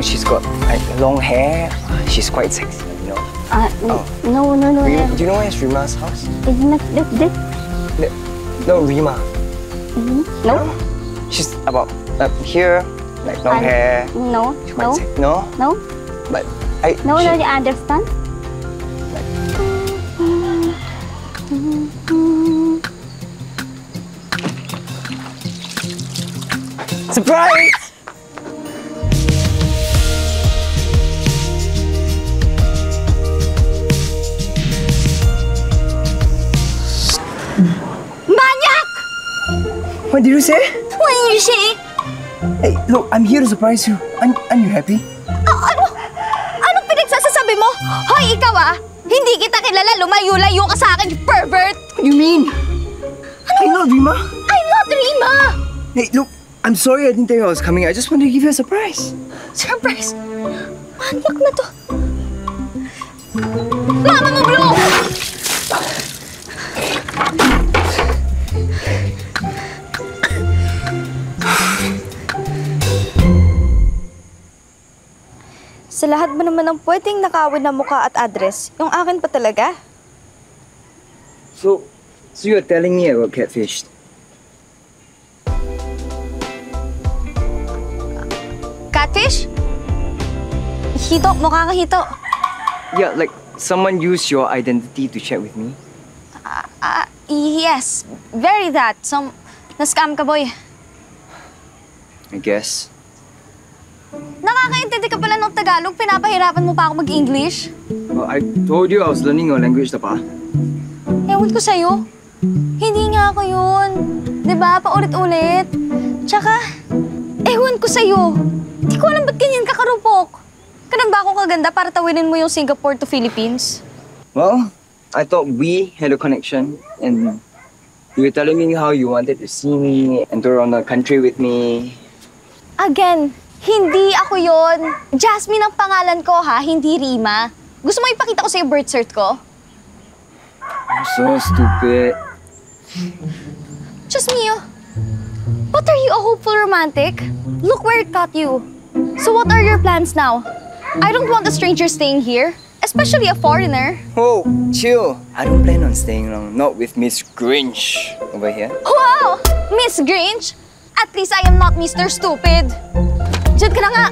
she's got like long hair. She's quite sexy, you know. No. Do you know where's Rima's house? Isn't it this? No, Rima. No. She's about here, like long hair. No. She's quite sexy. No. No. But No, you understand? Surprise! Manyak! What did you say? What did you say? Hey, look, I'm here to surprise you. Aren't you happy? Anong pinagsasasabi mo? Hoy, ikaw Hindi kita kilala. Lumayo-layo ka sa akin, you pervert! What do you mean? I'm not Rima. I'm not Rima! Hey, look, I'm sorry I didn't tell you I was coming. I just wanted to give you a surprise. Surprise? Manyak na to. Mama mo, Blue! Sa lahat ba naman ng pwedeng nakawin na mukha at address, yung akin pa talaga? So you're telling me I got catfished? Catfish? Hito, mukha ka hito. Yeah, like someone used your identity to chat with me. Yes, very that. Na-scam ka, boy. I guess. Nakakaintindi ka pala ng Tagalog, pinapahirapan mo pa ako mag-English. Well, I told you I was learning your language, pa. Ewan ko sa'yo. Hindi nga ako yun. Diba? Paulit-ulit. Tsaka, ewan ko sa'yo. Di ko alam ba't ganyan ka karupok. Ganun ba ako kaganda para tawinin mo yung Singapore to Philippines? Well, I thought we had a connection, and you were telling me how you wanted to see me and tour around the country with me. Again, hindi ako yon. Jasmine ang pangalan ko, ha? Hindi Rima. Gusto mo ipakita ko sa'yo birth cert ko? I'm so stupid. Just me, What are you, a hopeful romantic? Look where it got you. So what are your plans now? I don't want a stranger staying here, especially a foreigner. Whoa, chill. I don't plan on staying long. Not with Miss Grinch over here. Wow! Miss Grinch? At least I am not Mr. Stupid. Diyan ka na nga.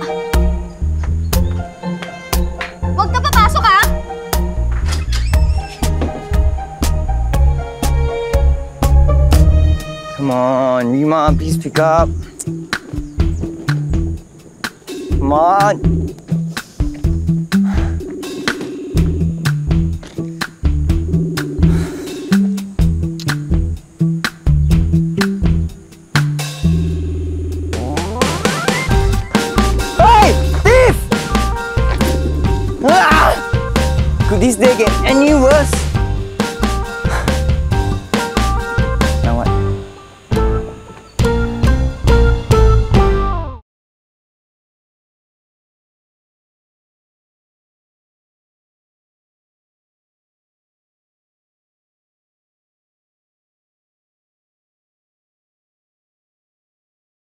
Huwag ka papasok, ha? Come on, Rima, please pick up. Come on. Could this day get any worse?